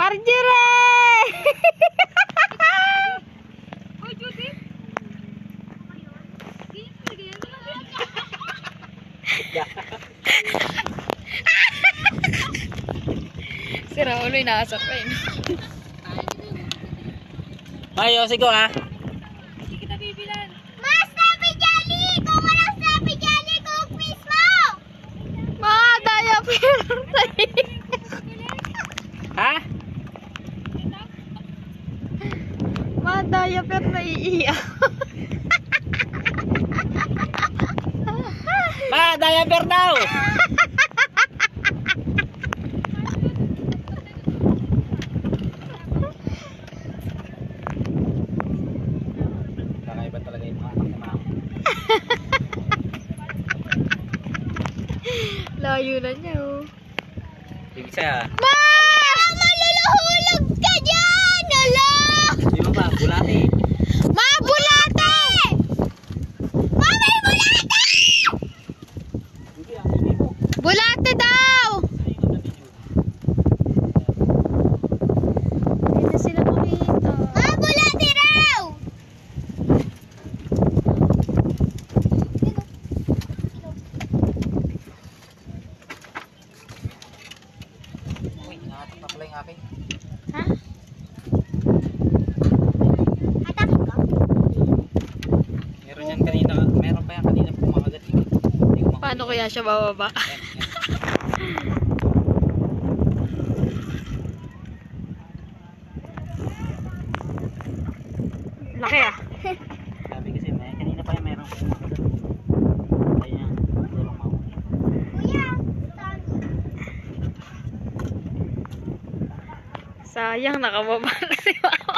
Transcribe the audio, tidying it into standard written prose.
Marjorie! Hoy, Judy! Si Raulo yung nakasap pa yun. Ay, sige ha. Hindi kita bibilan. Mas Snappy Jelly! Kung walang Snappy Jelly, cookpiece mo! Mga diaper! Ha? Mga diaper na iiyak. Ma, diaper daw! Kakaiba talaga yung mga anak ni Mama. Layo na niya oh. Sige siya. Ma! Maluluhulog ka dyan! Hala! Di mo ba? Bulati. Ma, bulate! Ma, may bulate! Hindi ah, hindi mo. Bulate daw! Hindi na sila makita. Ma, bulate raw! Uy, nakatak na pala yung akin. Ha? Atakin ko? Meron yan kanina, meron pa yan kanina pumakagat. Hindi ko Paano kaya siya bababa? Laki ah. Sabi kasi, may, kanina pa yan meron pumakagat. Ayan, tulong mo. Kuya, Sayang nakababa na si Mama.